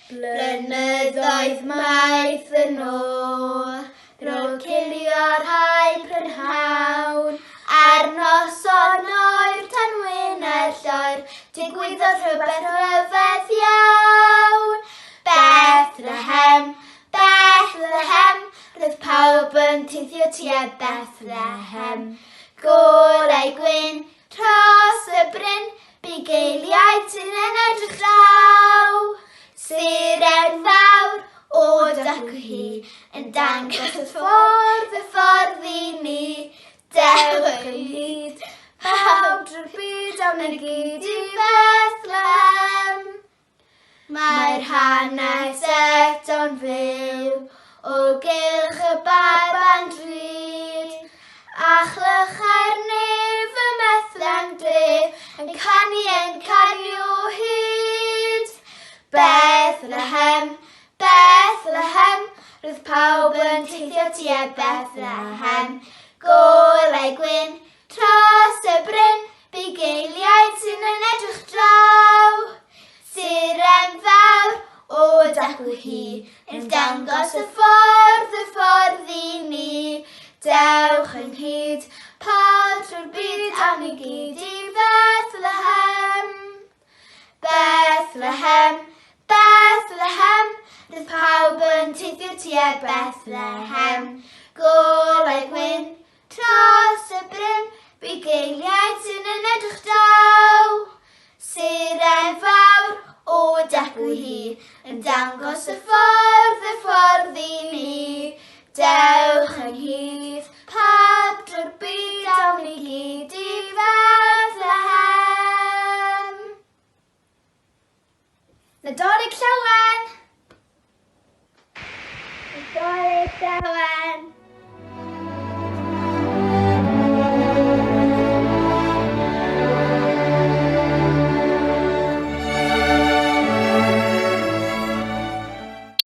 Blynyddoedd maith yn ôl, ro cilio'r rhai prynhawn, ar noson oer tan wyne'r lloer, digwyddodd rhywbeth rhyfedd iawn. Bethlehem, Bethlehem, roedd pawb yn teithio tua Bethlehem. Golau gwyn dros y bryn, bugeiliaid sy'n yn edrych draw. Siren fawr o dacw hi, yn dangos y ffordd i ni. Dewch ynghyd, pawb drwy'r byd awn ni gyd i Bethlehem. Mae'r hanes eto'n fyw, o gylch y baban drud, a chlychau'r nef y methlau'n dref, yn canu o hyd. Bethlehem, Bethlehem, roedd pawb yn teithio tua Bethlehem. Golau gwyn dros y bryn, bugeiliaid sy'n yn edrych draw. Siren fawr o dacw hi, yn dangos y ffordd i ni. Dewch ynghyd, pawb drwy'r byd awn ni gyd i Bethlehem. Bethlehem, Bethlehem, roedd pawb yn teithio tua Bethlehem. Golau gwyn dros y bryn, bugeiliaid sy'n yn edrych draw. Siren fawr o dacw hi, yn dangos y ffordd i ni. Dewch ynghyd, pawb drwy'r byd awn ni gyd i Bethlehem. Nadolig llawen! Nadolig llawen!